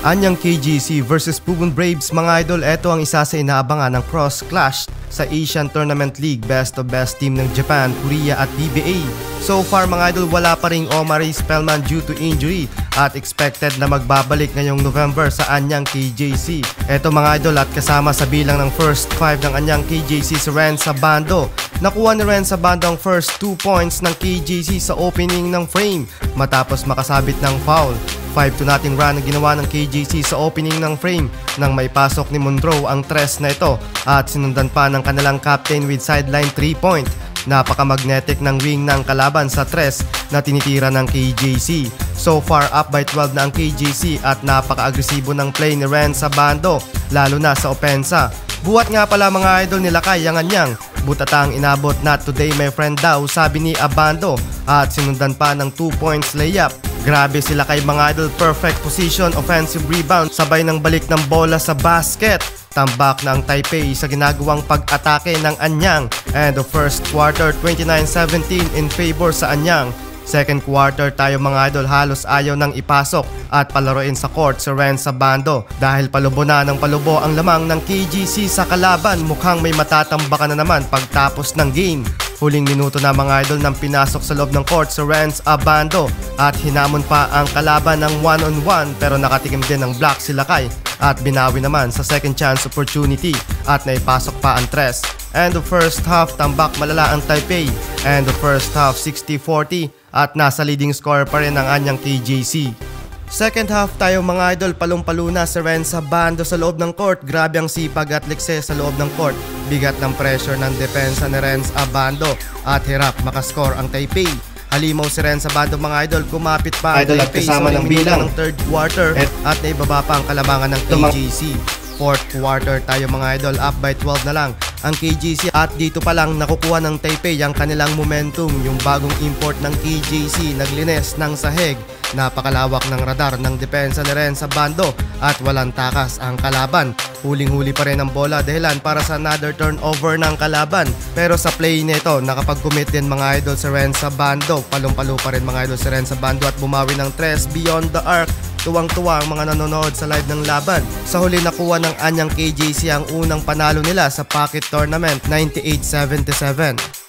Anyang KGC versus Pubon Braves mga idol, ito ang isa sa inaabangan ng cross clash sa Asian Tournament League best of best team ng Japan, Korea at PBA. So far mga idol, wala pa ring Omari Spellman due to injury at expected na magbabalik ngayong November sa Anyang KGC. Ito mga idol, at kasama sa bilang ng first 5 ng Anyang KGC si Ren Sabando. Nakuha ni Ren Sabando ang first 2 points ng KGC sa opening ng frame matapos makasabit ng foul. 5-0 run ang ginawa ng KGC sa opening ng frame nang may pasok ni Monroe ang tres na ito at sinundan pa ng kanilang captain with sideline 3-point. Napaka-magnetic ng wing ng kalaban sa tres na tinitira ng KGC. So far up by 12 na ang KGC at napaka-agresibo ng play ni Ren Sabando lalo na sa opensa. Buhat nga pala mga idol nila kay ang Anyang. Butatang inabot, not today my friend daw, sabi ni Abando, at sinundan pa ng 2 points layup. Grabe sila kay mga idol, perfect position, offensive rebound, sabay ng balik ng bola sa basket. Tambak na ang Taipei sa ginagawang pag-atake ng Anyang. And the first quarter, 29-17 in favor sa Anyang. Second quarter tayo mga idol, halos ayaw nang ipasok at palaruin sa court si Ren Sabando dahil palubo na ng palubo ang lamang ng KGC sa kalaban. Mukhang may matatambakan na naman pagtapos ng game. Huling minuto na mga idol nang pinasok sa loob ng court si Ren Sabando at hinamon pa ang kalaban ng 1-on-1 pero nakatikim din ng block si Lakay at binawi naman sa second chance opportunity at naipasok pa ang tres. And the first half, tambak malala ang Taipei. And the first half, 60-40 at nasa leading score pa rin ang Anyang KGC. Second half tayo mga idol, palong-palo na si Ren Sabando sa loob ng court. Grabe ang sipag at likse sa loob ng court. Bigat ng pressure ng depensa ni Ren Sabando at hirap makascore ang Taipei. Halimaw si Ren Sabando mga idol, kumapit pa ang idol at Taipei kasama sa ng bilang ng third quarter at naibaba pa ang kalamangan ng KGC. Fourth quarter tayo mga idol, up by 12 na lang ang KGC at dito pa lang nakukuha ng Taipei ang kanilang momentum. Yung bagong import ng KGC naglines ng sahig. Napakalawak ng radar ng depensa ni Ren Sabando at walang takas ang kalaban. Huling-huli pa rin ang bola dahilan para sa another turnover ng kalaban. Pero sa play nito nakapag-commit din mga idol si Ren Sabando. Palong-palo pa rin mga idol si Ren Sabando at bumawi ng tres beyond the arc. Tuwang-tuwa ang mga nanonood sa live ng laban. Sa huli nakuha ng Anyang KGC ang unang panalo nila sa Pocket Tournament, 98-77.